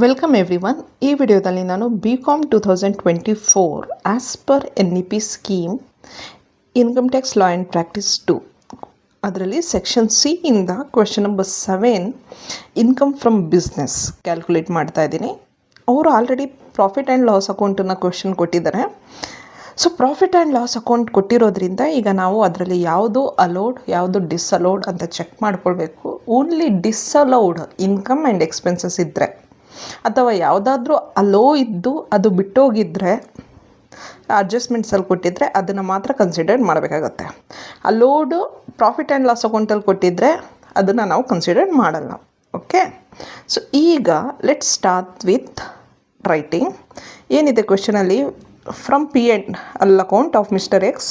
Welcome every one. ಈ ವಿಡಿಯೋದಲ್ಲಿ ನಾನು BCom 2024 as per NEP scheme income tax law and practice 2 ಅದರಲ್ಲಿ section C ಇಂದ question number 7 income from business calculate ಮಾಡ್ತಾ ಇದ್ದೀನಿ. ಅವರು ಆಲ್ರೆಡಿ ಪ್ರಾಫಿಟ್ ಆ್ಯಂಡ್ ಲಾಸ್ ಅಕೌಂಟನ್ನು ಕ್ವೆಶ್ಚನ್ ಕೊಟ್ಟಿದ್ದಾರೆ. So profit and loss account ಕೊಟ್ಟಿರೋದ್ರಿಂದ ಈಗ ನಾವು ಅದರಲ್ಲಿ ಯಾವುದು ಅಲೌಡ್ ಯಾವುದು ಡಿಸ್ಅಲೌಡ್ ಅಂತ ಚೆಕ್ ಮಾಡ್ಕೊಳ್ಬೇಕು. ಓನ್ಲಿ ಡಿಸ್ಅಲೌಡ್ ಇನ್ಕಮ್ ಆ್ಯಂಡ್ ಎಕ್ಸ್ಪೆನ್ಸಸ್ ಇದ್ದರೆ ಅಥವಾ ಯಾವುದಾದ್ರೂ ಅಲೋ ಇದ್ದು ಅದು ಬಿಟ್ಟೋಗಿದ್ದರೆ ಅಡ್ಜಸ್ಟ್ಮೆಂಟ್ಸಲ್ಲಿ ಕೊಟ್ಟಿದ್ದರೆ ಅದನ್ನು ಮಾತ್ರ ಕನ್ಸಿಡರ್ ಮಾಡಬೇಕಾಗತ್ತೆ. ಅಲೋಡು ಪ್ರಾಫಿಟ್ ಆ್ಯಂಡ್ ಲಾಸ್ ಅಕೌಂಟಲ್ಲಿ ಕೊಟ್ಟಿದ್ದರೆ ಅದನ್ನು ನಾವು ಕನ್ಸಿಡರ್ ಮಾಡಲ್ಲ. ಓಕೆ, ಸೊ ಈಗ ಲೆಟ್ಸ್ ಸ್ಟಾರ್ಟ್ ವಿತ್ ರೈಟಿಂಗ್. ಏನಿದೆ ಕ್ವೆಶನಲ್ಲಿ, from P&L account of mister X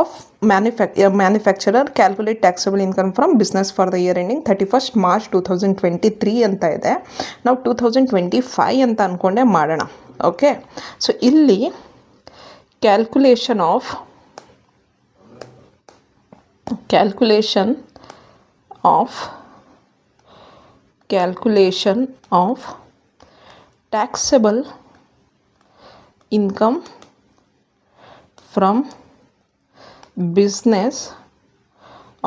of manufacturer calculate taxable income from business for the year ending 31st March 2023 ಅಂತ ಇದೆ. ನಾವು 2025 ಅಂತ ಅಂದ್ಕೊಂಡೆ ಮಾಡೋಣ. ಓಕೆ, ಸೊ ಇಲ್ಲಿ calculation of taxable income from business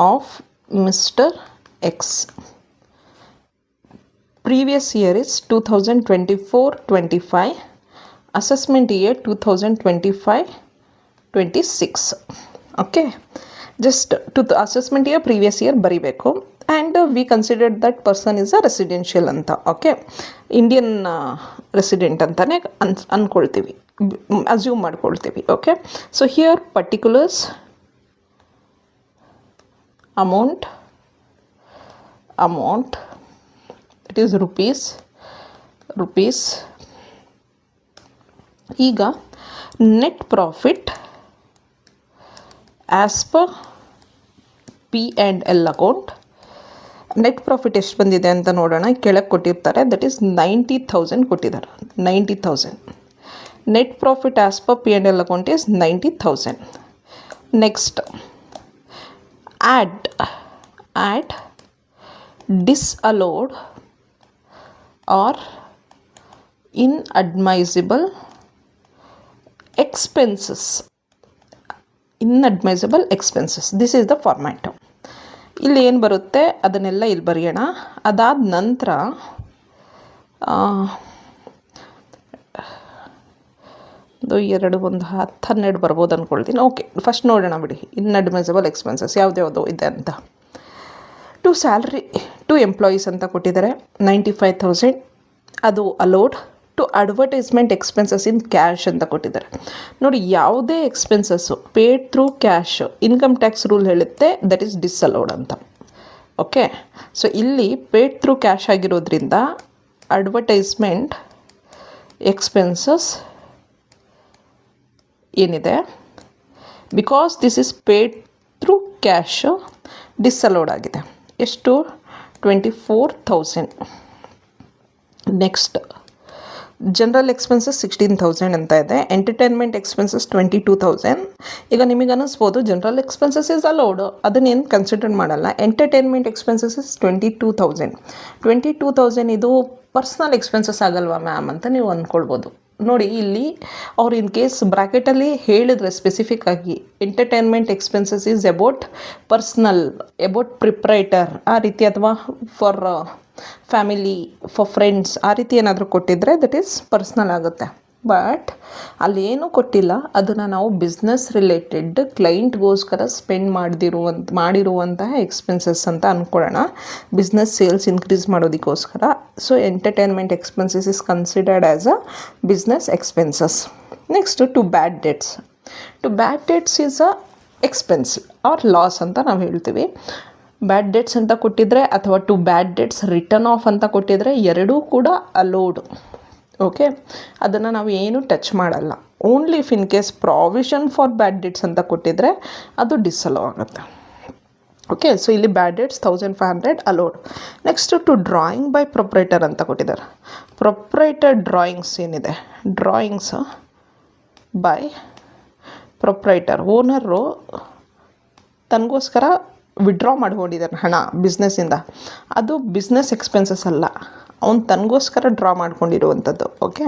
of Mr. X. Previous year is 2024-25, assessment year 2025-26. Okay, just to the assessment year previous year ಬರಿಬೇಕು. And we considered that person is a residential ಅಂತ. Okay, Indian resident ಅಂತಲೇ ಅಂದ್ಕೊಳ್ತೀವಿ, assume ಮಾಡ್ಕೊಳ್ತೀವಿ. Okay, so here particulars amount it is rupees. ಈಗ net profit as per P&L account net profit ಎಷ್ಟು ಬಂದಿದೆ ಅಂತ ನೋಡೋಣ. ಕೆಳಗೆ ಕೊಟ್ಟಿರ್ತಾರೆ, ದಟ್ ಈಸ್ 90,000 ಕೊಟ್ಟಿದ್ದಾರೆ. 90,000 net profit as per P&L account is 90,000. Next add disallowed or inadmissible expenses. This is the format. ಇಲ್ಲಿ ಏನು ಬರುತ್ತೆ ಅದನ್ನೆಲ್ಲ ಇಲ್ಲಿ ಬರೆಯೋಣ. ಅದಾದ ನಂತರ ಒಂದು 10-12 ಬರ್ಬೋದು ಅಂದ್ಕೊಳ್ತೀನಿ. ಓಕೆ, ಫಸ್ಟ್ ನೋಡೋಣ ಬಿಡಿ. ಇನ್ಅಡ್ಮೈಸಬಲ್ ಎಕ್ಸ್ಪೆನ್ಸಸ್ ಯಾವ್ದ್ಯಾವುದು ಇದೆ ಅಂತ. ಟು ಎಂಪ್ಲಾಯೀಸ್ ಅಂತ ಕೊಟ್ಟಿದ್ದಾರೆ 95,000, ಅದು allowed. To advertisement expenses in cash ಅಂತ ಕೊಟ್ಟಿದ್ದಾರೆ. ನೋಡಿ, ಯಾವುದೇ expenses paid through cash income tax rule ಹೇಳುತ್ತೆ ದಟ್ ಈಸ್ ಡಿಸ್ಅಲೋಡ್ ಅಂತ. ಓಕೆ, ಸೊ ಇಲ್ಲಿ ಪೇಡ್ ಥ್ರೂ ಕ್ಯಾಶ್ ಆಗಿರೋದ್ರಿಂದ ಅಡ್ವರ್ಟೈಸ್ಮೆಂಟ್ ಎಕ್ಸ್ಪೆನ್ಸಸ್ ಏನಿದೆ, because this is paid through cash, disallowed ಆಗಿದೆ. ಎಷ್ಟು? 24,000. ನೆಕ್ಸ್ಟ್ ಜನರಲ್ ಎಕ್ಸ್ಪೆನ್ಸಸ್ 16,000 ಅಂತ ಇದೆ. Entertainment expenses 22,000. ಈಗ ನಿಮಗೆ ಅನ್ನಿಸ್ಬೋದು ಜನರಲ್ ಎಕ್ಸ್ಪೆನ್ಸಸ್ ಇಸ್ ಅಲೌಡ್, ಅದನ್ನೇನು ಕನ್ಸಿಡರ್ ಮಾಡಲ್ಲ. ಎಂಟರ್ಟೈನ್ಮೆಂಟ್ ಎಕ್ಸ್ಪೆನ್ಸಸ್ ಇಸ್ 22,000 ಇದು ಪರ್ಸ್ನಲ್ ಎಕ್ಸ್ಪೆನ್ಸಸ್ ಆಗಲ್ವಾ ಮ್ಯಾಮ್ ಅಂತ ನೀವು ಅಂದ್ಕೊಳ್ಬೋದು. ನೋಡಿ, ಇಲ್ಲಿ ಅವ್ರು ಇನ್ ಕೇಸ್ ಬ್ರ್ಯಾಕೆಟಲ್ಲಿ ಹೇಳಿದ್ರೆ ಸ್ಪೆಸಿಫಿಕ್ ಆಗಿ entertainment expenses is about personal, about proprietor ಆ ರೀತಿ, ಅಥವಾ ಫಾರ್ ಫ್ಯಾಮಿಲಿ, ಫಾರ್ ಫ್ರೆಂಡ್ಸ್ ಆ ರೀತಿ ಏನಾದರೂ ಕೊಟ್ಟಿದ್ದರೆ ದಟ್ ಈಸ್ ಪರ್ಸ್ನಲ್ ಆಗುತ್ತೆ. ಬಟ್ ಅಲ್ಲೇನೂ ಕೊಟ್ಟಿಲ್ಲ, ಅದನ್ನು ನಾವು ಬಿಸ್ನೆಸ್ ರಿಲೇಟೆಡ್ ಕ್ಲೈಂಟ್ಗೋಸ್ಕರ ಸ್ಪೆಂಡ್ ಮಾಡಿರುವಂತಹ ಎಕ್ಸ್ಪೆನ್ಸಸ್ ಅಂತ ಅಂದ್ಕೊಳ್ಳೋಣ, ಬಿಸ್ನೆಸ್ ಸೇಲ್ಸ್ ಇನ್ಕ್ರೀಸ್ ಮಾಡೋದಕ್ಕೋಸ್ಕರ. So entertainment expenses is considered as a business expenses. Next to bad debts is a expense or loss ಅಂತ ನಾವು ಹೇಳ್ತೀವಿ. ಬ್ಯಾಡ್ ಡೆಟ್ಸ್ ಅಂತ ಕೊಟ್ಟಿದ್ರೆ ಅಥವಾ to bad debts written off ಅಂತ ಕೊಟ್ಟಿದ್ರೆ ಎರಡೂ ಕೂಡ ಅಲೋಡ್. ಓಕೆ, ಅದನ್ನು ನಾವು ಏನು ಟಚ್ ಮಾಡಲ್ಲ. Only if in case provision for bad debts ಅಂತ ಕೊಟ್ಟಿದ್ರೆ ಅದು ಡಿಸ್ಅಲೋ ಆಗುತ್ತೆ. ಓಕೆ, ಸೊ ಇಲ್ಲಿ bad debts 1,500 allowed. Next to drawing by proprietor ಅಂತ ಕೊಟ್ಟಿದ್ದಾರೆ. ಪ್ರೊಪ್ರೈಟರ್ ಡ್ರಾಯಿಂಗ್ಸ್ ಏನಿದೆ, ಡ್ರಾಯಿಂಗ್ಸ್ ಬೈ ಪ್ರೊಪ್ರೈಟರ್, ಓನರು ತನಗೋಸ್ಕರ ವಿಡ್ರಾ ಮಾಡ್ಕೊಂಡಿದ್ದಾನೆ ಹಣ ಬಿಸ್ನೆಸ್ಸಿಂದ, ಅದು ಬಿಸ್ನೆಸ್ ಎಕ್ಸ್ಪೆನ್ಸಸ್ ಅಲ್ಲ, ಅವ್ನು ತನಗೋಸ್ಕರ ಡ್ರಾ ಮಾಡ್ಕೊಂಡಿರುವಂಥದ್ದು. ಓಕೆ,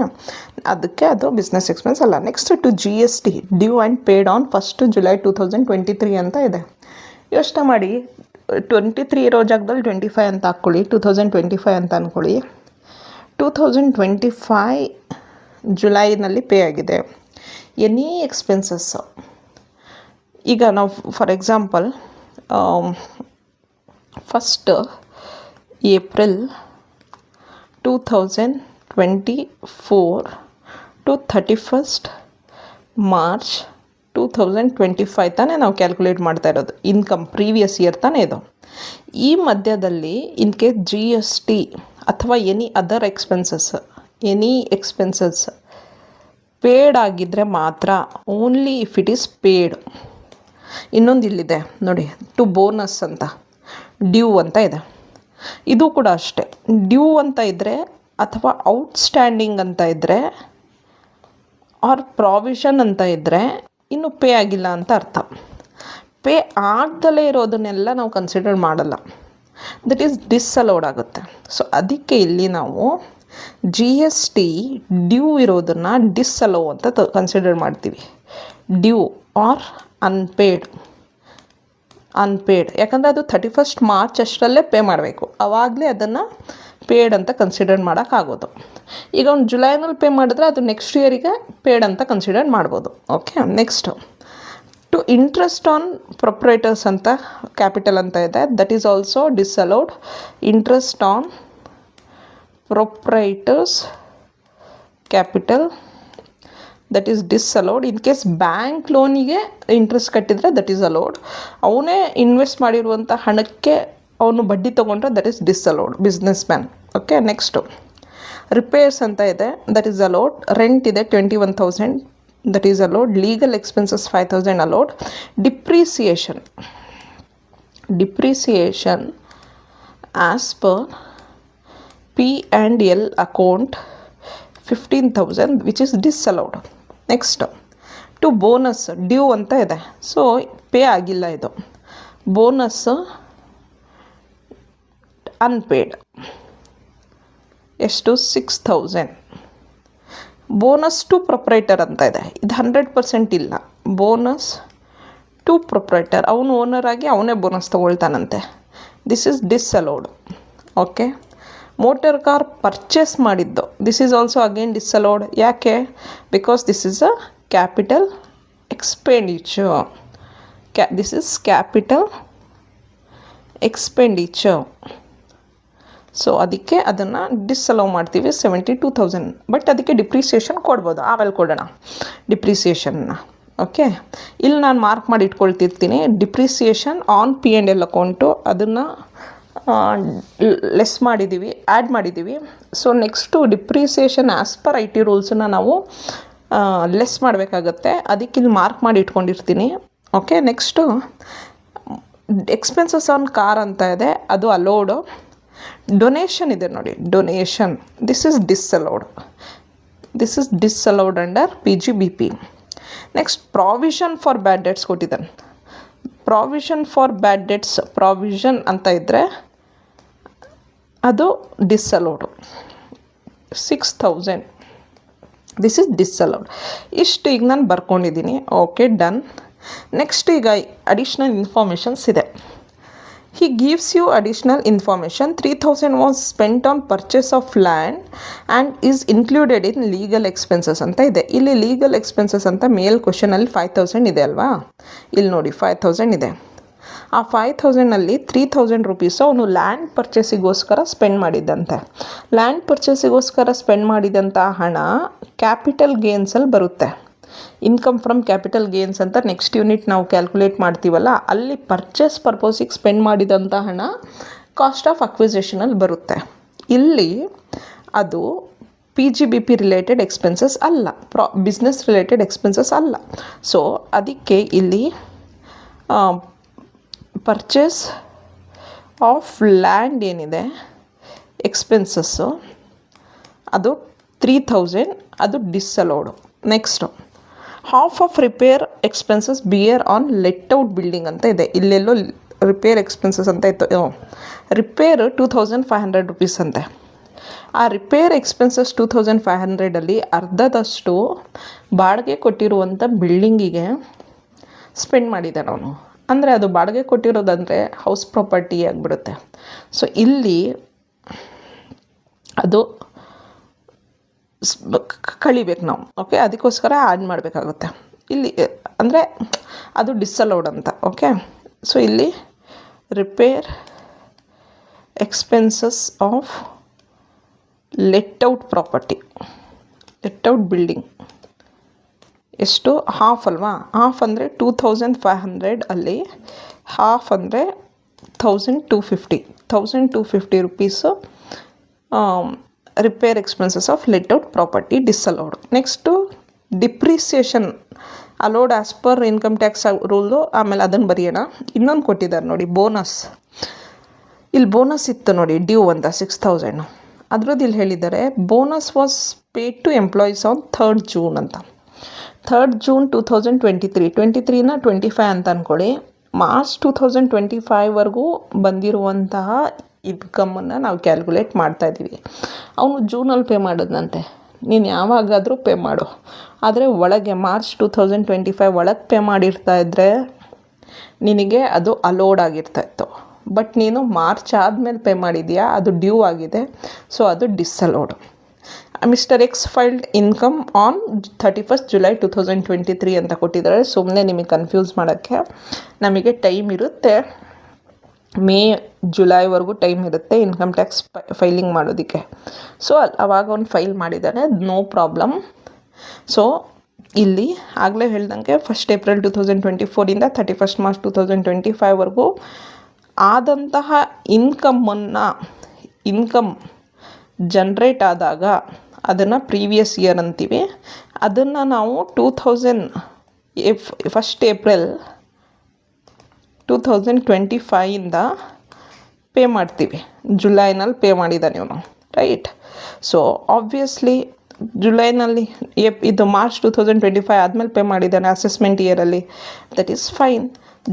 ಅದಕ್ಕೆ ಅದು ಬಿಸ್ನೆಸ್ ಎಕ್ಸ್ಪೆನ್ಸ್ ಅಲ್ಲ. Next to GST due and paid on 1 July 2023 ಅಂತ ಇದೆ. ಯೋಚನೆ ಮಾಡಿ, 23 ಇರೋ ಜಾಗದಲ್ಲಿ 25 ಅಂತ ಹಾಕ್ಕೊಳ್ಳಿ, 2025 ಅಂತ ಅಂದ್ಕೊಳ್ಳಿ. 2025 ಜುಲೈನಲ್ಲಿ ಪೇ ಆಗಿದೆ. ಎನಿ ಎಕ್ಸ್ಪೆನ್ಸಸ್ಸು, ಈಗ ನಾವು for example 1 April 2024 to 31 March 2025 ತಾನೇ ನಾವು ಕ್ಯಾಲ್ಕುಲೇಟ್ ಮಾಡ್ತಾ ಇರೋದು. ಇನ್ಕಮ್ ಪ್ರೀವಿಯಸ್ ಇಯರ್ ತಾನೇ ಇದು. ಈ ಮಧ್ಯದಲ್ಲಿ ಇನ್ ಕೇಸ್ GST ಅಥವಾ ಎನಿ ಅದರ್ ಎಕ್ಸ್ಪೆನ್ಸಸ್ ಪೇಡ್ ಆಗಿದ್ದರೆ ಮಾತ್ರ, only if it is paid. ಇನ್ನೊಂದು ಇಲ್ಲಿದೆ ನೋಡಿ, ಟು ಬೋನಸ್ ಅಂತ ಡ್ಯೂ ಅಂತ ಇದೆ. ಇದು ಕೂಡ ಅಷ್ಟೇ, ಡ್ಯೂ ಅಂತ ಇದ್ದರೆ ಅಥವಾ ಔಟ್ಸ್ಟ್ಯಾಂಡಿಂಗ್ ಅಂತ ಇದ್ದರೆ ಆರ್ ಪ್ರಾವಿಷನ್ ಅಂತ ಇದ್ದರೆ ಇನ್ನೂ ಪೇ ಆಗಿಲ್ಲ ಅಂತ ಅರ್ಥ. ಪೇ ಆಗ್ದಲೇ ಇರೋದನ್ನೆಲ್ಲ ನಾವು ಕನ್ಸಿಡರ್ ಮಾಡಲ್ಲ, ದಟ್ ಈಸ್ ಡಿಸ್ಅಲೌಡ್ ಆಗುತ್ತೆ. ಸೊ ಅದಕ್ಕೆ ಇಲ್ಲಿ ನಾವು GST ಡ್ಯೂ ಇರೋದನ್ನು ಡಿಸ್ಅಲೌ ಅಂತ ಕನ್ಸಿಡರ್ ಮಾಡ್ತೀವಿ. ಡ್ಯೂ ಆರ್ ಅನ್ಪೇಡ್, ಯಾಕಂದರೆ ಅದು 31 ಮಾರ್ಚ್ ಅಷ್ಟರಲ್ಲೇ ಪೇ ಮಾಡಬೇಕು, ಆವಾಗಲೇ ಅದನ್ನು ಪೇಡ್ ಅಂತ ಕನ್ಸಿಡರ್ ಮಾಡೋಕ್ಕಾಗೋದು. ಈಗ ಒಂದು ಜುಲೈನಲ್ಲಿ ಪೇ ಮಾಡಿದ್ರೆ ಅದು ನೆಕ್ಸ್ಟ್ ಇಯರಿಗೆ ಪೇಡ್ ಅಂತ ಕನ್ಸಿಡರ್ ಮಾಡ್ಬೋದು. Okay, next to interest on proprietor's ಅಂತ ಕ್ಯಾಪಿಟಲ್ ಅಂತ ಇದೆ, that is also disallowed. Interest on proprietor's capital, that is disallowed. In case bank ಲೋನಿಗೆ ಇಂಟ್ರೆಸ್ಟ್ ಕಟ್ಟಿದರೆ ದಟ್ ಈಸ್ ಅಲೌಡ್. ಅವನೇ ಇನ್ವೆಸ್ಟ್ ಮಾಡಿರುವಂಥ ಹಣಕ್ಕೆ ಅವನು ಬಡ್ಡಿ ತೊಗೊಂಡ್ರೆ that is disallowed, businessman. Okay, next repairs ಅಂತ ಇದೆ, ದಟ್ ಈಸ್ ಅಲೌಡ್. ರೆಂಟ್ ಇದೆ 21,000, that is allowed. Legal expenses 5,000 allowed. Depreciation as per P&L account 15,000 which is disallowed. Next to bonus due ಅಂತ ಇದೆ, ಸೊ ಪೇ ಆಗಿಲ್ಲ ಇದು. Bonus unpaid ಎಷ್ಟು 6,000. Bonus to proprietor ಅಂತ ಇದೆ, ಇದು 100% ಇಲ್ಲ. ಬೋನಸ್ ಟು ಪ್ರೊಪ್ರೈಟರ್, ಅವನು ಓನರ್ ಆಗಿ ಅವನೇ ಬೋನಸ್ ತೊಗೊಳ್ತಾನಂತೆ, this is disallowed. Okay, motor car purchase ಮಾಡಿದ್ದು, this is also again disallowed. ಯಾಕೆ? Because this is a capital expenditure. This is capital expenditure. So ಅದಕ್ಕೆ ಅದನ್ನು ಡಿಸ್ಅಲೌ ಮಾಡ್ತೀವಿ 72,000. ಬಟ್ ಅದಕ್ಕೆ ಡಿಪ್ರಿಸಿಯೇಷನ್ ಕೊಡ್ಬೋದು, ಆಮೇಲೆ ಕೊಡೋಣ ಡಿಪ್ರಿಸಿಯೇಷನ್ನ. ಓಕೆ, ಇಲ್ಲಿ ನಾನು ಮಾರ್ಕ್ ಮಾಡಿ ಇಟ್ಕೊಳ್ತಿರ್ತೀನಿ ಡಿಪ್ರಿಸಿಯೇಷನ್ ಆನ್ P&L ಅಕೌಂಟು, ಅದನ್ನು ಲೆಸ್ ಮಾಡಿದ್ದೀವಿ, ಆ್ಯಡ್ ಮಾಡಿದ್ದೀವಿ. So next depreciation as per IT ರೂಲ್ಸನ್ನು ನಾವು ಲೆಸ್ ಮಾಡಬೇಕಾಗತ್ತೆ, ಅದಕ್ಕೆ ಇಲ್ಲಿ ಮಾರ್ಕ್ ಮಾಡಿ ಇಟ್ಕೊಂಡಿರ್ತೀನಿ. Okay, next expenses on car ಅಂತ ಇದೆ, ಅದು ಅಲೋಡು. ಡೊನೇಷನ್ ಇದೆ ನೋಡಿ, donation, this is disallowed under PGBP. Next provision for bad debts ಕೊಟ್ಟಿದ್ದಾನೆ. Provision for bad debts provision ಅಂತ ಇದ್ದರೆ ಅದು ಡಿಸ್ಅಲೌಡು 6,000. This is ಡಿಸ್ಅಲೌಡ್. ಇಷ್ಟು ಈಗ ನಾನು ಬರ್ಕೊಂಡಿದ್ದೀನಿ. Okay, done. ನೆಕ್ಸ್ಟ್ ಈಗ ಅಡಿಷ್ನಲ್ ಇನ್ಫಾರ್ಮೇಷನ್ಸ್ ಇದೆ. He gives you additional information. 3,000 was spent on purchase of land and is included in legal expenses ಅಂತ ಇದೆ. ಇಲ್ಲಿ legal expenses ಅಂತ ಮೇಲ್ ಕ್ವಶನಲ್ಲಿ 5,000 ಇದೆ ಅಲ್ವಾ, ಇಲ್ಲಿ ನೋಡಿ 5,000 ಇದೆ. ಆ 5,000ನಲ್ಲಿ 3,000 ರುಪೀಸು ಅವನು ಲ್ಯಾಂಡ್ ಪರ್ಚೇಸಿಗೋಸ್ಕರ ಸ್ಪೆಂಡ್ ಮಾಡಿದ್ದಂತೆ. ಲ್ಯಾಂಡ್ ಪರ್ಚೇಸಿಗೋಸ್ಕರ ಸ್ಪೆಂಡ್ ಮಾಡಿದಂಥ ಹಣ ಕ್ಯಾಪಿಟಲ್ ಗೇನ್ಸಲ್ಲಿ ಬರುತ್ತೆ. ಇನ್ಕಮ್ ಫ್ರಮ್ ಕ್ಯಾಪಿಟಲ್ ಗೇನ್ಸ್ ಅಂತ ನೆಕ್ಸ್ಟ್ ಯೂನಿಟ್ ನಾವು ಕ್ಯಾಲ್ಕುಲೇಟ್ ಮಾಡ್ತೀವಲ್ಲ, ಅಲ್ಲಿ ಪರ್ಚೇಸ್ ಪರ್ಪೋಸಿಗೆ ಸ್ಪೆಂಡ್ ಮಾಡಿದಂಥ ಹಣ ಕಾಸ್ಟ್ ಆಫ್ ಅಕ್ವಿಸಿಷನಲ್ಲಿ ಬರುತ್ತೆ. ಇಲ್ಲಿ ಅದು PGBP ರಿಲೇಟೆಡ್ ಎಕ್ಸ್ಪೆನ್ಸಸ್ ಅಲ್ಲ, ಬಿಸ್ನೆಸ್ ರಿಲೇಟೆಡ್ ಎಕ್ಸ್ಪೆನ್ಸಸ್ ಅಲ್ಲ. ಸೊ ಅದಕ್ಕೆ ಇಲ್ಲಿ ಪರ್ಚೇಸ್ ಆಫ್ ಲ್ಯಾಂಡ್ ಏನಿದೆ ಎಕ್ಸ್ಪೆನ್ಸಸ್ಸು ಅದು 3,000, ಅದು disallowed. Next half of repair expenses bear on let out building ಅಂತ ಇದೆ. ಇಲ್ಲೆಲ್ಲೋ ರಿಪೇರ್ ಎಕ್ಸ್ಪೆನ್ಸಸ್ ಅಂತ ಇತ್ತು. ರಿಪೇರ್ 2,500 ರುಪೀಸ್ ಅಂತೆ. ಆ ರಿಪೇರ್ ಎಕ್ಸ್ಪೆನ್ಸಸ್ 2500 ಅರ್ಧದಷ್ಟು ಬಾಡಿಗೆ ಕೊಟ್ಟಿರುವಂಥ ಬಿಲ್ಡಿಂಗಿಗೆ ಸ್ಪೆಂಡ್ ಮಾಡಿದ್ದಾನೆ ಅವನು. ಅಂದರೆ ಅದು ಬಾಡಿಗೆ ಕೊಟ್ಟಿರೋದಂದರೆ ಹೌಸ್ ಪ್ರಾಪರ್ಟಿ ಆಗಿಬಿಡುತ್ತೆ. ಸೊ ಇಲ್ಲಿ ಅದು ಕಳಿಬೇಕು ನಾವು. ಓಕೆ, ಅದಕ್ಕೋಸ್ಕರ ಆ್ಯಡ್ ಮಾಡಬೇಕಾಗುತ್ತೆ ಇಲ್ಲಿ. ಅಂದರೆ ಅದು ಡಿಸಲೌಡ್ ಅಂತ. ಓಕೆ, ಸೊ ಇಲ್ಲಿ repair expenses of let out property, let out building ಎಷ್ಟು? ಹಾಫ್ ಅಲ್ವಾ? ಹಾಫ್ ಅಂದರೆ 2500, ಅಲ್ಲಿ ಹಾಫ್ ಅಂದರೆ 1250 rupees repair expenses of let out property disallowed. Next depreciation allowed as per income tax rule. ಆಮೇಲೆ ಅದನ್ನು ಬರೆಯೋಣ. ಇನ್ನೊಂದು ಕೊಟ್ಟಿದ್ದಾರೆ ನೋಡಿ, ಬೋನಸ್. ಇಲ್ಲಿ ಬೋನಸ್ ಇತ್ತು ನೋಡಿ, ಡ್ಯೂ ಅಂತ 6000. ಅದ್ರದ್ದು ಇಲ್ಲಿ ಹೇಳಿದ್ದಾರೆ bonus was paid to employees on 3rd June ಅಂತ. 3rd ಜೂನ್ 2023, 23ನ 25 ಅಂತ ಅಂದ್ಕೊಳ್ಳಿ. ಮಾರ್ಚ್ 2025ವರೆಗೂ ಬಂದಿರುವಂತಹ ಇನ್ಕಮನ್ನು ನಾವು ಕ್ಯಾಲ್ಕುಲೇಟ್ ಮಾಡ್ತಾಯಿದ್ದೀವಿ. ಅವನು ಜೂನಲ್ಲಿ ಪೇ ಮಾಡೋದಂತೆ. ನೀನು ಯಾವಾಗಾದರೂ ಪೇ ಮಾಡು, ಆದರೆ ಒಳಗೆ ಮಾರ್ಚ್ 2025 ಒಳಗೆ ಪೇ ಮಾಡಿರ್ತಾ ಇದ್ದರೆ ನಿನಗೆ ಅದು ಅಲೋಡ್ ಆಗಿರ್ತಾಯಿತ್ತು. ಬಟ್ ನೀನು ಮಾರ್ಚ್ ಆದಮೇಲೆ ಪೇ ಮಾಡಿದೆಯಾ, ಅದು ಡ್ಯೂ ಆಗಿದೆ, ಸೊ ಅದು ಡಿಸಲೋಡ್. Mister X filed income on 31st July 2023 ಅಂತ ಕೊಟ್ಟಿದ್ದಾರೆ. ಸುಮ್ಮನೆ ನಿಮಗೆ ಕನ್ಫ್ಯೂಸ್ ಮಾಡೋಕ್ಕೆ. ನಮಗೆ ಟೈಮ್ ಇರುತ್ತೆ, ಮೇ ಜುಲೈವರೆಗೂ ಟೈಮ್ ಇರುತ್ತೆ ಇನ್ಕಮ್ ಟ್ಯಾಕ್ಸ್ ಫೈಲಿಂಗ್ ಮಾಡೋದಕ್ಕೆ. ಸೊ ಅವಾಗ ಅವ್ನು ಫೈಲ್ ಮಾಡಿದ್ದಾನೆ, ನೋ ಪ್ರಾಬ್ಲಮ್. ಸೊ ಇಲ್ಲಿ ಆಗಲೇ ಹೇಳ್ದಂಗೆ 1st ಏಪ್ರಿಲ್ 2024ಇಂದ 31st ಮಾರ್ಚ್ 2025ವರೆಗೂ ಆದಂತಹ ಇನ್ಕಮ್ ಜನ್ರೇಟ್ ಆದಾಗ ಅದನ್ನು ಪ್ರೀವಿಯಸ್ ಇಯರ್ ಅಂತೀವಿ. ಅದನ್ನು ನಾವು 1st ಏಪ್ರಿಲ್ 2025ಇಂದ ಪೇ ಮಾಡ್ತೀವಿ. ಜುಲೈನಲ್ಲಿ ಪೇ ಮಾಡಿದ್ದಾನೆ ಇವನು, ರೈಟ್? ಸೊ ಆಬ್ವಿಯಸ್ಲಿ ಜುಲೈನಲ್ಲಿ ಇದು ಮಾರ್ಚ್ 2025 ಆದಮೇಲೆ ಪೇ ಮಾಡಿದ್ದಾನೆ ಅಸೆಸ್ಮೆಂಟ್ ಇಯರಲ್ಲಿ. That is fine.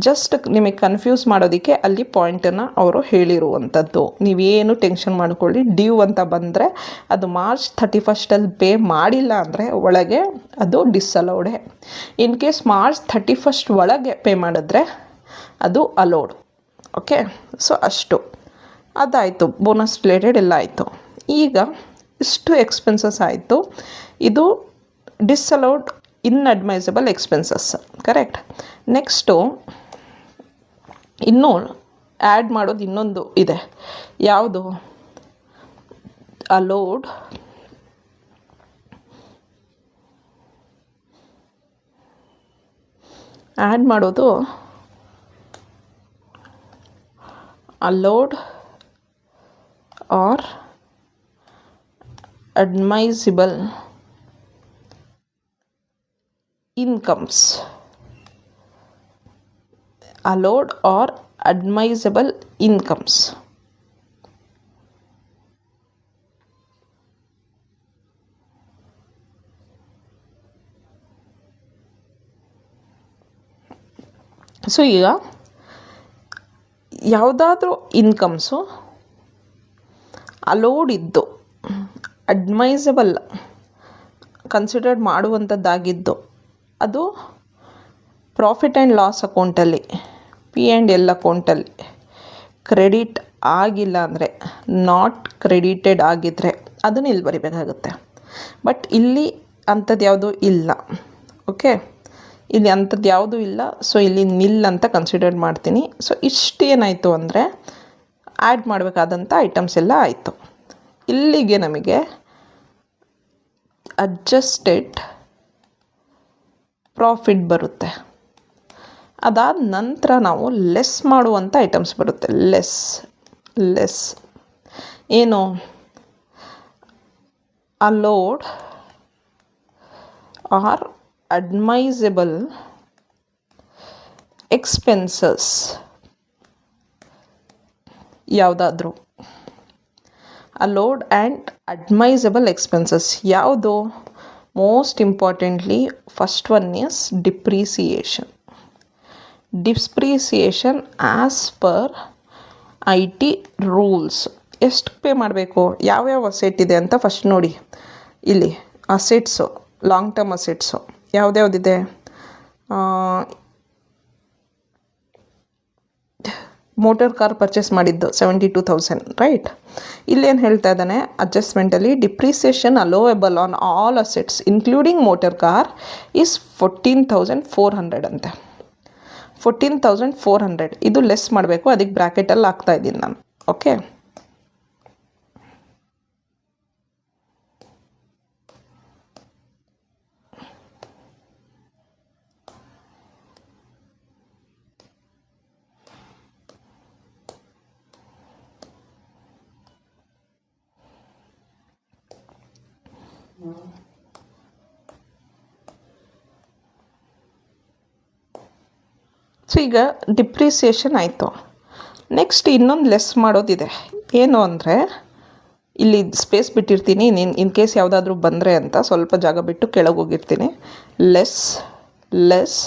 ಜಸ್ಟ್ ನಿಮಗೆ ಕನ್ಫ್ಯೂಸ್ ಮಾಡೋದಕ್ಕೆ ಅಲ್ಲಿ ಪಾಯಿಂಟನ್ನು ಅವರು ಹೇಳಿರುವಂಥದ್ದು. ನೀವೇನು ಟೆನ್ಷನ್ ಮಾಡ್ಕೊಳ್ಳಿ. ಡ್ಯೂ ಅಂತ ಬಂದರೆ ಅದು ಮಾರ್ಚ್ 31st ಪೇ ಮಾಡಿಲ್ಲ ಅಂದರೆ ಒಳಗೆ ಅದು ಡಿಸಲೌಡೆ. ಇನ್ ಕೇಸ್ ಮಾರ್ಚ್ 31st ಒಳಗೆ ಪೇ ಮಾಡಿದ್ರೆ ಅದು ಅಲೋಡ್. ಓಕೆ, ಸೊ ಅಷ್ಟು ಅದಾಯಿತು. ಬೋನಸ್ ರಿಲೇಟೆಡ್ ಎಲ್ಲ ಆಯಿತು. ಈಗ ಇಷ್ಟು ಎಕ್ಸ್ಪೆನ್ಸಸ್ ಆಯಿತು. ಇದು disallowed inadmissible expenses, correct? Next ಇನ್ನೂ ಆ್ಯಡ್ ಮಾಡೋದು ಇನ್ನೊಂದು ಇದೆ. ಯಾವುದು? ಅಲೋಡ್ ಆ್ಯಡ್ ಮಾಡೋದು allowed or admissible incomes. allowed or admissible incomes. So ಈಗ ಯಾವುದಾದ್ರೂ ಇನ್ಕಮ್ಸು ಅಲೋಡ್ ಇದ್ದು ಅಡ್ಮೈಸಬಲ್ ಕನ್ಸಿಡರ್ಡ್ ಮಾಡುವಂಥದ್ದಾಗಿದ್ದು ಅದು ಪ್ರಾಫಿಟ್ ಆ್ಯಂಡ್ ಲಾಸ್ ಅಕೌಂಟಲ್ಲಿ P&L ಅಕೌಂಟಲ್ಲಿ ಕ್ರೆಡಿಟ್ ಆಗಿಲ್ಲ ಅಂದರೆ, ನಾಟ್ ಕ್ರೆಡಿಟೆಡ್ ಆಗಿದ್ದರೆ ಅದನ್ನು ಇಲ್ಲಿ ಬರಿಬೇಕಾಗುತ್ತೆ. ಬಟ್ ಇಲ್ಲಿ ಅಂಥದ್ದು ಯಾವುದೂ ಇಲ್ಲ. ಓಕೆ, ಇಲ್ಲಿ ಅಂಥದ್ದು ಯಾವುದೂ ಇಲ್ಲ. ಸೊ ಇಲ್ಲಿ ನಿಲ್ ಅಂತ ಕನ್ಸಿಡರ್ ಮಾಡ್ತೀನಿ. ಸೊ ಇಷ್ಟೇನಾಯಿತು ಅಂದರೆ ಆ್ಯಡ್ ಮಾಡಬೇಕಾದಂಥ ಐಟಮ್ಸ್ ಎಲ್ಲ ಆಯಿತು. ಇಲ್ಲಿಗೆ ನಮಗೆ ಅಡ್ಜಸ್ಟೆಡ್ ಪ್ರಾಫಿಟ್ ಬರುತ್ತೆ. ಅದಾದ ನಂತರ ನಾವು ಲೆಸ್ ಮಾಡುವಂಥ ಐಟಮ್ಸ್ ಬರುತ್ತೆ. ಲೆಸ್ ಏನು? ಅಲೋಡ್ ಆರ್ ಅಡ್ಮೈಸಬಲ್ ಎಕ್ಸ್ಪೆನ್ಸಸ್ ಯಾವುದಾದ್ರೂ ಅಲೋಡ್ ಆ್ಯಂಡ್ ಅಡ್ಮೈಸಬಲ್ ಎಕ್ಸ್ಪೆನ್ಸಸ್ ಯಾವುದು? Most importantly first one is depreciation. Depreciation as per IT rules ಎಷ್ಟು ಪೇ ಮಾಡಬೇಕು, ಯಾವ್ಯಾವ ಅಸೆಟ್ ಇದೆ ಅಂತ ಫಸ್ಟ್ ನೋಡಿ. ಇಲ್ಲಿ ಅಸೆಟ್ಸು, ಲಾಂಗ್ ಟರ್ಮ್ ಅಸೆಟ್ಸು ಯಾವುದ್ಯಾವುದಿದೆ, ಮೋಟರ್ ಕಾರ್ ಪರ್ಚೇಸ್ ಮಾಡಿದ್ದು 72,000 ರೈಟ್. ಇಲ್ಲೇನು ಹೇಳ್ತಾ ಇದ್ದಾನೆ ಅಡ್ಜಸ್ಟ್ಮೆಂಟಲ್ಲಿ, depreciation allowable on all assets including motor car is 14,400 ಅಂತೆ. 14,400 ಇದು ಲೆಸ್ ಮಾಡಬೇಕು, ಅದಕ್ಕೆ ಬ್ರ್ಯಾಕೆಟಲ್ಲಿ ಹಾಕ್ತಾ ಇದ್ದೀನಿ ನಾನು. ಓಕೆ, ಸೊ ಈಗ ಡಿಪ್ರಿಸಿಯೇಷನ್ ಆಯಿತು. ನೆಕ್ಸ್ಟ್ ಇನ್ನೊಂದು ಲೆಸ್ ಮಾಡೋದಿದೆ. ಏನು ಅಂದರೆ ಇಲ್ಲಿ ಸ್ಪೇಸ್ ಬಿಟ್ಟಿರ್ತೀನಿ, ಇನ್ ಕೇಸ್ ಯಾವುದಾದ್ರೂ ಬಂದರೆ ಅಂತ ಸ್ವಲ್ಪ ಜಾಗ ಬಿಟ್ಟು ಕೆಳಗೆ ಹೋಗಿರ್ತೀನಿ. Less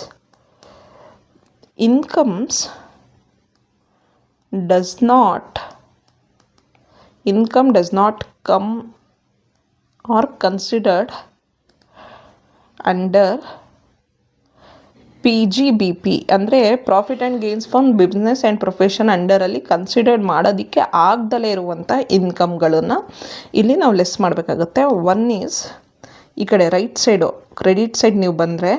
incomes does not come or considered under PGBP ಅಂದರೆ profit and gains from business and profession ಅಂಡರಲ್ಲಿ ಕನ್ಸಿಡರ್ಡ್ ಮಾಡೋದಕ್ಕೆ ಆಗದಲೇ ಇರುವಂಥ ಇನ್ಕಮ್ಗಳನ್ನು ಇಲ್ಲಿ ನಾವು ಲೆಸ್ ಮಾಡಬೇಕಾಗುತ್ತೆ. ಒನ್ ಈಸ್ ಈ ಕಡೆ ರೈಟ್ ಸೈಡು ಕ್ರೆಡಿಟ್ ಸೈಡ್ ನೀವು ಬಂದರೆ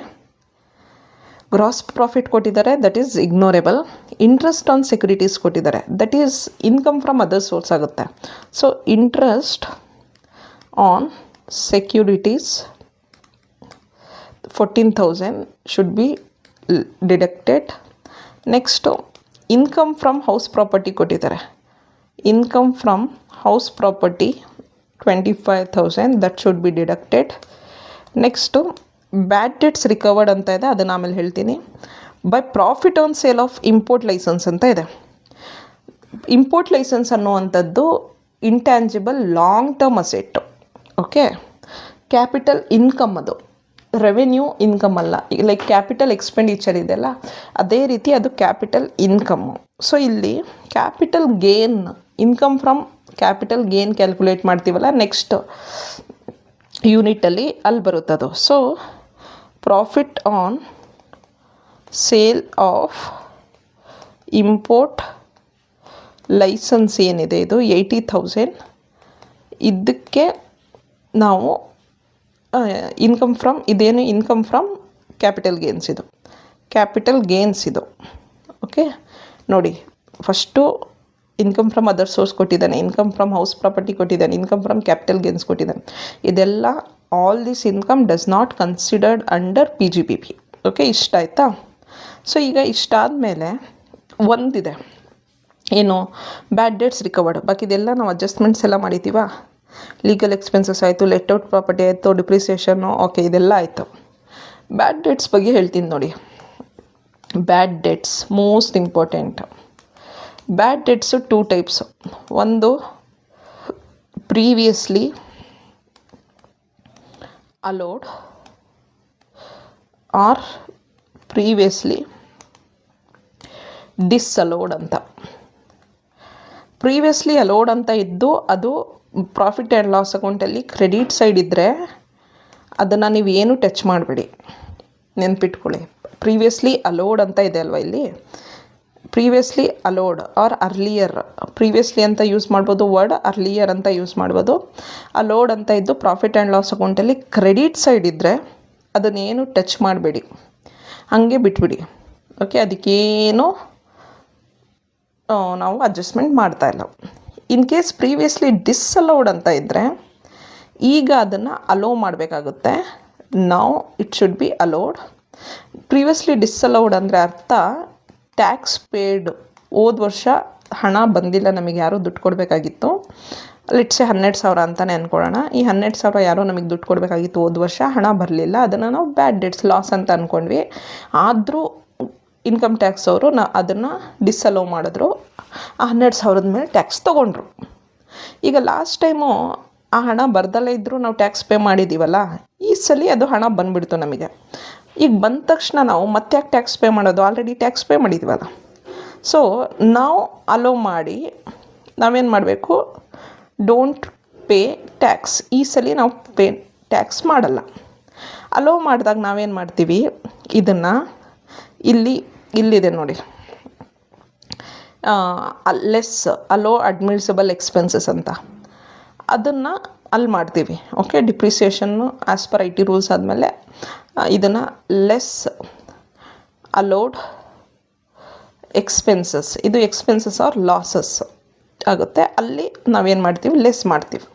ಗ್ರಾಸ್ ಪ್ರಾಫಿಟ್ ಕೊಟ್ಟಿದ್ದಾರೆ, that is ignorable. Interest on securities ಕೊಟ್ಟಿದ್ದಾರೆ, that is income from other source ಆಗುತ್ತೆ. So interest on securities 14,000 should be deducted. Next income from house property ಕೊಟ್ಟಿದ್ದಾರೆ, income from house property 25,000 that should be deducted. Next bad debts recovered ಅಂತ ಇದೆ, ಅದನ್ನು ಆಮೇಲೆ ಹೇಳ್ತೀನಿ. By profit on sale of import licence ಅಂತ ಇದೆ. Import licence ಅನ್ನುವಂಥದ್ದು intangible long term asset. Okay, capital income, ಅದು ರೆವೆನ್ಯೂ ಇನ್ಕಮ್ ಅಲ್ಲ. ಲೈಕ್ ಕ್ಯಾಪಿಟಲ್ ಎಕ್ಸ್ಪೆಂಡಿಚರ್ ಇದೆಯಲ್ಲ, ಅದೇ ರೀತಿ ಅದು ಕ್ಯಾಪಿಟಲ್ ಇನ್ಕಮ್ಮು. ಸೊ ಇಲ್ಲಿ capital gain, income from capital gain calculate ಮಾಡ್ತೀವಲ್ಲ ನೆಕ್ಸ್ಟ್ ಯೂನಿಟಲ್ಲಿ, ಅಲ್ಲಿ ಬರುತ್ತದು. So profit on sale of import licence ಏನಿದೆ ಇದು 80,000, ಇದಕ್ಕೆ ನಾವು ಇನ್ಕಮ್ ಫ್ರಮ್, ಇದೇನು ಇನ್ಕಮ್ ಫ್ರಮ್ ಕ್ಯಾಪಿಟಲ್ ಗೇನ್ಸ್ ಇದು. ಓಕೆ ನೋಡಿ, first income from other source ಕೊಟ್ಟಿದ್ದಾನೆ, ಇನ್ಕಮ್ ಫ್ರಮ್ ಹೌಸ್ ಪ್ರಾಪರ್ಟಿ ಕೊಟ್ಟಿದ್ದಾನೆ, ಇನ್ಕಮ್ ಫ್ರಮ್ ಕ್ಯಾಪಿಟಲ್ ಗೇನ್ಸ್ ಕೊಟ್ಟಿದ್ದಾನೆ. ಇದೆಲ್ಲ all this income does not considered under PGBP. Okay, ಇಷ್ಟ ಆಯಿತಾ? ಸೊ ಈಗ ಇಷ್ಟಾದ ಮೇಲೆ ಒಂದಿದೆ, ಏನು ಬ್ಯಾಡ್ ಡೆಟ್ಸ್ ರಿಕವರ್ಡ್. ಬಾಕಿದೆಲ್ಲ ನಾವು ಅಡ್ಜಸ್ಟ್ಮೆಂಟ್ಸ್ ಎಲ್ಲ ಮಾಡಿದ್ದೀವ. ಲೀಗಲ್ ಎಕ್ಸ್ಪೆನ್ಸಸ್ ಆಯಿತು, ಲೆಟ್ ಔಟ್ ಪ್ರಾಪರ್ಟಿ ಆಯಿತು, ಡಿಪ್ರಿಸಿಯೇಷನ್ನು, ಓಕೆ ಇದೆಲ್ಲ ಆಯಿತು. ಬ್ಯಾಡ್ ಡೆಟ್ಸ್ ಬಗ್ಗೆ ಹೇಳ್ತೀನಿ ನೋಡಿ. Bad debts most important. Bad debts 2 types. ಒಂದು previously allowed or previously disallowed ಅಂತ. ಪ್ರೀವಿಯಸ್ಲಿ ಅಲೋಡ್ ಅಂತ ಇದ್ದು ಅದು ಪ್ರಾಫಿಟ್ ಆ್ಯಂಡ್ ಲಾಸ್ ಅಕೌಂಟಲ್ಲಿ ಕ್ರೆಡಿಟ್ ಸೈಡ್ ಇದ್ದರೆ ಅದನ್ನು ನೀವು ಏನು ಟಚ್ ಮಾಡಬೇಡಿ, ನೆನ್ಪಿಟ್ಕೊಳ್ಳಿ. ಪ್ರೀವಿಯಸ್ಲಿ ಅಲೋಡ್ ಅಂತ ಇದೆ ಅಲ್ವಾ ಇಲ್ಲಿ, previously allowed or earlier, previously ಅಂತ ಯೂಸ್ ಮಾಡ್ಬೋದು ವರ್ಡ್, ಅರ್ಲಿಯರ್ ಅಂತ ಯೂಸ್ ಮಾಡ್ಬೋದು. ಅಲೋಡ್ ಅಂತ ಇದ್ದು ಪ್ರಾಫಿಟ್ ಆ್ಯಂಡ್ ಲಾಸ್ ಅಕೌಂಟಲ್ಲಿ ಕ್ರೆಡಿಟ್ ಸೈಡ್ ಇದ್ದರೆ ಅದನ್ನೇನು ಟಚ್ ಮಾಡಬೇಡಿ, ಹಾಗೆ ಬಿಟ್ಬಿಡಿ. ಓಕೆ, ಅದಕ್ಕೇನು ನಾವು ಅಡ್ಜಸ್ಟ್ಮೆಂಟ್ ಮಾಡ್ತಾಯಿಲ್ಲ. ಇನ್ ಕೇಸ್ ಪ್ರೀವಿಯಸ್ಲಿ ಡಿಸ್ಅಲೌಡ್ ಅಂತ ಇದ್ದರೆ ಈಗ ಅದನ್ನು ಅಲೋ ಮಾಡಬೇಕಾಗುತ್ತೆ. ನಾವು it should be allowed. Previously ಡಿಸ್ಅಲೌಡ್ ಅಂದರೆ ಅರ್ಥ ಟ್ಯಾಕ್ಸ್ ಪೇಯ್ಡ್, ಹೋದ ವರ್ಷ ಹಣ ಬಂದಿಲ್ಲ, ನಮಗೆ ಯಾರೋ ದುಡ್ಡು ಕೊಡಬೇಕಾಗಿತ್ತು, ಲೆಟ್ಸೆ 12,000 ಅಂತಲೇ ಅಂದ್ಕೊಳ್ಳೋಣ. ಈ 12,000 ಯಾರೋ ನಮಗೆ ದುಡ್ಡು ಕೊಡಬೇಕಾಗಿತ್ತು, ಹೋದ ವರ್ಷ ಹಣ ಬರಲಿಲ್ಲ, ಅದನ್ನು ನಾವು ಬ್ಯಾಡ್ ಡೆಟ್ಸ್ ಲಾಸ್ ಅಂತ ಅಂದ್ಕೊಂಡ್ವಿ. ಆದರೂ ಇನ್ಕಮ್ ಟ್ಯಾಕ್ಸ್ ಅವರು ಅದನ್ನು ಡಿಸ್ಅಲೋ ಮಾಡಿದ್ರು, ಆ 12,000 ಮೇಲೆ ಟ್ಯಾಕ್ಸ್ ತೊಗೊಂಡ್ರು. ಈಗ ಲಾಸ್ಟ್ ಟೈಮು ಆ ಹಣ ಬರ್ದಲ್ಲೇ ಇದ್ದರೂ ನಾವು ಟ್ಯಾಕ್ಸ್ ಪೇ ಮಾಡಿದ್ದೀವಲ್ಲ, ಈ ಸಲ ಅದು ಹಣ ಬಂದುಬಿಡ್ತು ನಮಗೆ. ಈಗ ಬಂದ ತಕ್ಷಣ ನಾವು ಮತ್ತೆ ಯಾಕೆ ಟ್ಯಾಕ್ಸ್ ಪೇ ಮಾಡೋದು, ಆಲ್ರೆಡಿ ಟ್ಯಾಕ್ಸ್ ಪೇ ಮಾಡಿದ್ದೀವಲ್ಲ. ಸೊ ನಾವು ಅಲೋ ಮಾಡಿ ನಾವೇನು ಮಾಡಬೇಕು, ಡೋಂಟ್ ಪೇ ಟ್ಯಾಕ್ಸ್. ಈ ಸಲ ನಾವು ಟ್ಯಾಕ್ಸ್ ಮಾಡಲ್ಲ. ಅಲೋ ಮಾಡಿದಾಗ ನಾವೇನು ಮಾಡ್ತೀವಿ, ಇದನ್ನು ಇಲ್ಲಿದೆ ನೋಡಿ, ಲೆಸ್ ಅಲೋ ಅಡ್ಮಿಸಿಬಲ್ ಎಕ್ಸ್ಪೆನ್ಸಸ್ ಅಂತ, ಅದನ್ನು ಅಲ್ಲಿ ಮಾಡ್ತೀವಿ. Okay, depreciation as per IT rules ಆದಮೇಲೆ ಇದನ್ನು ಲೆಸ್ ಅಲೋಡ್ ಎಕ್ಸ್ಪೆನ್ಸಸ್, ಇದು ಎಕ್ಸ್ಪೆನ್ಸಸ್ ಆರ್ ಲಾಸಸ್ ಆಗುತ್ತೆ. ಅಲ್ಲಿ ನಾವೇನು ಮಾಡ್ತೀವಿ, ಲೆಸ್ ಮಾಡ್ತೀವಿ.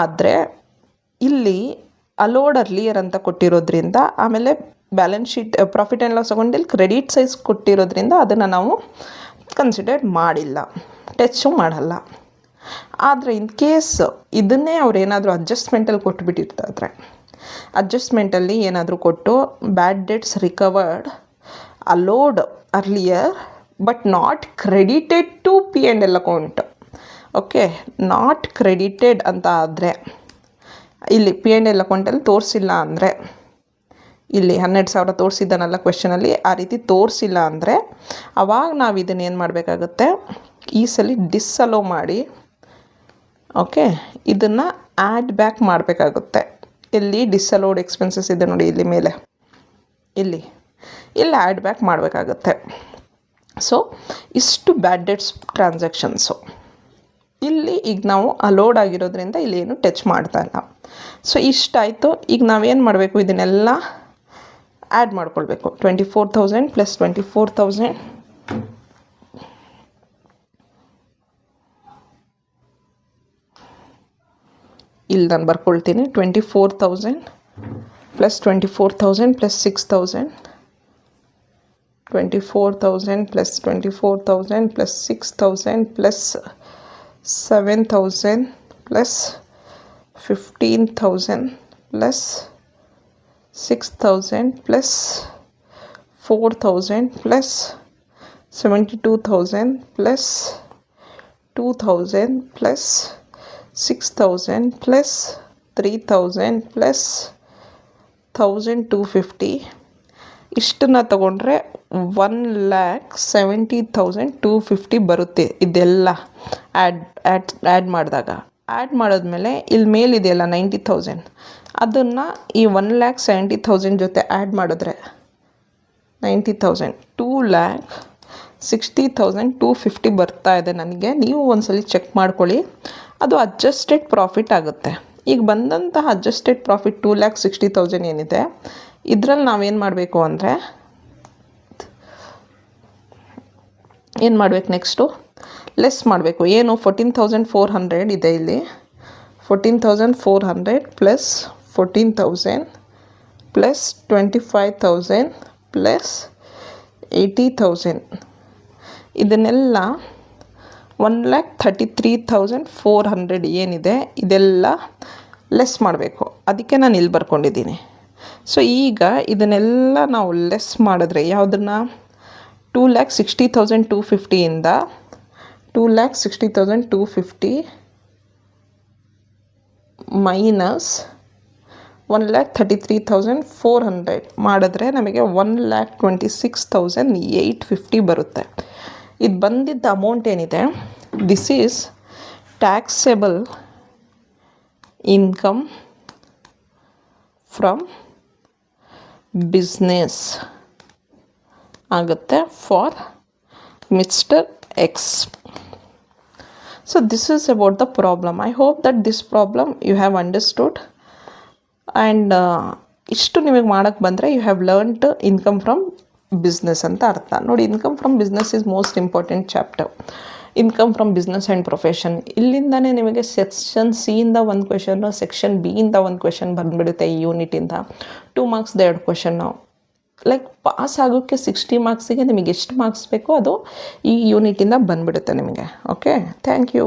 ಆದರೆ ಇಲ್ಲಿ ಅಲೋಡ್ ಅರ್ಲಿಯರ್ ಅಂತ ಕೊಟ್ಟಿರೋದ್ರಿಂದ, ಆಮೇಲೆ balance sheet profit and loss ಅಕೌಂಟಲ್ಲಿ ಕ್ರೆಡಿಟ್ ಸೈಜ್ ಕೊಟ್ಟಿರೋದ್ರಿಂದ ಅದನ್ನು ನಾವು ಕನ್ಸಿಡರ್ ಮಾಡಿಲ್ಲ, ಟಚ್ಚು ಮಾಡಲ್ಲ. ಆದರೆ ಇನ್ ಕೇಸ್ ಇದನ್ನೇ ಅವ್ರು ಏನಾದರೂ ಅಡ್ಜಸ್ಟ್ಮೆಂಟಲ್ಲಿ ಕೊಟ್ಟುಬಿಟ್ಟಿರ್ತಾರೆ, ಅಡ್ಜಸ್ಟ್ಮೆಂಟಲ್ಲಿ ಏನಾದರೂ ಕೊಟ್ಟು bad debts recovered allowed earlier but not credited to P&L account. Okay, not credited ಅಂತ ಆದರೆ, ಇಲ್ಲಿ P&L ಅಕೌಂಟಲ್ಲಿ ತೋರಿಸಿಲ್ಲ ಅಂದರೆ, ಇಲ್ಲಿ 12,000 ತೋರಿಸಿದ್ದಾನಲ್ಲ ಕ್ವೆಶನಲ್ಲಿ, ಆ ರೀತಿ ತೋರಿಸಿಲ್ಲ ಅಂದರೆ ಆವಾಗ ನಾವು ಇದನ್ನು ಏನು ಮಾಡಬೇಕಾಗುತ್ತೆ, ಈ ಸಲ ಡಿಸ್ಅಲೋ ಮಾಡಿ, ಓಕೆ, ಇದನ್ನು ಆ್ಯಡ್ ಬ್ಯಾಕ್ ಮಾಡಬೇಕಾಗುತ್ತೆ. ಇಲ್ಲಿ ಡಿಸ್ಅಲೋಡ್ ಎಕ್ಸ್ಪೆನ್ಸಸ್ ಇದೆ ನೋಡಿ, ಇಲ್ಲಿ ಮೇಲೆ ಇಲ್ಲಿ ಆ್ಯಡ್ ಬ್ಯಾಕ್ ಮಾಡಬೇಕಾಗತ್ತೆ. ಸೊ ಇಷ್ಟು ಬ್ಯಾಡ್ ಡೆಟ್ಸ್ ಟ್ರಾನ್ಸಾಕ್ಷನ್ಸು ಇಲ್ಲಿ ಈಗ ನಾವು ಅಲೋಡ್ ಆಗಿರೋದ್ರಿಂದ ಇಲ್ಲಿ ಏನು ಟಚ್ ಮಾಡ್ತಾ ಇಲ್ಲ. ಸೊ ಇಷ್ಟಾಯಿತು. ಈಗ ನಾವೇನು ಮಾಡಬೇಕು, ಇದನ್ನೆಲ್ಲ ಆ್ಯಡ್ ಮಾಡ್ಕೊಳ್ಬೇಕು. 24,000 ಪ್ಲಸ್ 24,000 ಇಲ್ಲಿ ನಾನು ಬರ್ಕೊಳ್ತೀನಿ. 24,000 plus 24,000 plus 6,000, 24,000 plus 24,000 plus 6,000 plus 7,000 plus 15,000 plus 6,000 plus 4,000 plus 72,000 plus 2,000 plus 6,000 plus 3,000 plus 1,250. ಇಷ್ಟನ್ನು ತಗೊಂಡ್ರೆ 1,70,250 ಬರುತ್ತೆ. ಇದೆಲ್ಲ ಆ್ಯಡ್ ಮಾಡಿದ್ಮೇಲೆ ಇಲ್ಲಿ ಮೇಲಿದೆಯಲ್ಲ 90,000, ಅದನ್ನು ಈ 1,70,000 ಜೊತೆ ಆ್ಯಡ್ ಮಾಡಿದ್ರೆ 90,000 2,60,250 ಬರ್ತಾ ಇದೆ ನನಗೆ. ನೀವು ಒಂದ್ಸಲ ಚೆಕ್ ಮಾಡ್ಕೊಳ್ಳಿ, ಅದು ಅಡ್ಜಸ್ಟೆಡ್ ಪ್ರಾಫಿಟ್ ಆಗುತ್ತೆ. ಈಗ ಬಂದಂತಹ ಅಡ್ಜಸ್ಟೆಡ್ ಪ್ರಾಫಿಟ್ 2,60,000 ಏನಿದೆ, ಇದರಲ್ಲಿ ನಾವೇನು ಮಾಡಬೇಕು ಅಂದರೆ, ಏನು ಮಾಡಬೇಕು ನೆಕ್ಸ್ಟು, ಲೆಸ್ ಮಾಡಬೇಕು. ಏನು 14,400 ಇದೆ ಇಲ್ಲಿ, 14,400 ಪ್ಲಸ್ 14,000 ಪ್ಲಸ್ 25,000 ಪ್ಲಸ್ 80,000, ಇದನ್ನೆಲ್ಲ 1,33,400 ಏನಿದೆ ಇದೆಲ್ಲ ಲೆಸ್ ಮಾಡಬೇಕು. ಅದಕ್ಕೆ ನಾನು ಇಲ್ಲಿ ಬರ್ಕೊಂಡಿದ್ದೀನಿ. ಸೊ ಈಗ ಇದನ್ನೆಲ್ಲ ನಾವು ಲೆಸ್ ಮಾಡಿದ್ರೆ ಯಾವುದನ್ನು, 2,60,250ಇಂದ 2,60,250 ಮೈನಸ್ 1,33,400 ಮಾಡಿದ್ರೆ ನಮಗೆ 1,26,850 ಬರುತ್ತೆ. ಇದು ಬಂದಿದ್ದ ಅಮೌಂಟ್ ಏನಿದೆ, this is taxable income from business ಆಗುತ್ತೆ for mister X. So this is about the problem. I hope that this problem you have understood. And ಇಷ್ಟು ನಿಮಗೆ ಮಾಡೋಕ್ಕೆ ಬಂದರೆ you have learned income from business ಅಂತ ಅರ್ಥ. ನೋಡಿ, income from business is most important chapter. Income from business and profession, ಇಲ್ಲಿಂದನೇ ನಿಮಗೆ section ಸಿಯಿಂದ ಒಂದು ಕ್ವೆಶನ್ನು, ಸೆಕ್ಷನ್ ಬಿಯಿಂದ ಒಂದು ಕ್ವೆಶನ್ ಬಂದುಬಿಡುತ್ತೆ. ಈ ಯೂನಿಟಿಂದ 2 ಮಾರ್ಕ್ಸ್ 2 ಕ್ವೆಶನ್ನು. ಲೈಕ್ ಪಾಸ್ ಆಗೋಕ್ಕೆ 60 ಮಾರ್ಕ್ಸಿಗೆ ನಿಮಗೆ ಎಷ್ಟು ಮಾರ್ಕ್ಸ್ ಬೇಕೋ ಅದು ಈ ಯೂನಿಟಿಂದ ಬಂದುಬಿಡುತ್ತೆ ನಿಮಗೆ. Okay, thank you.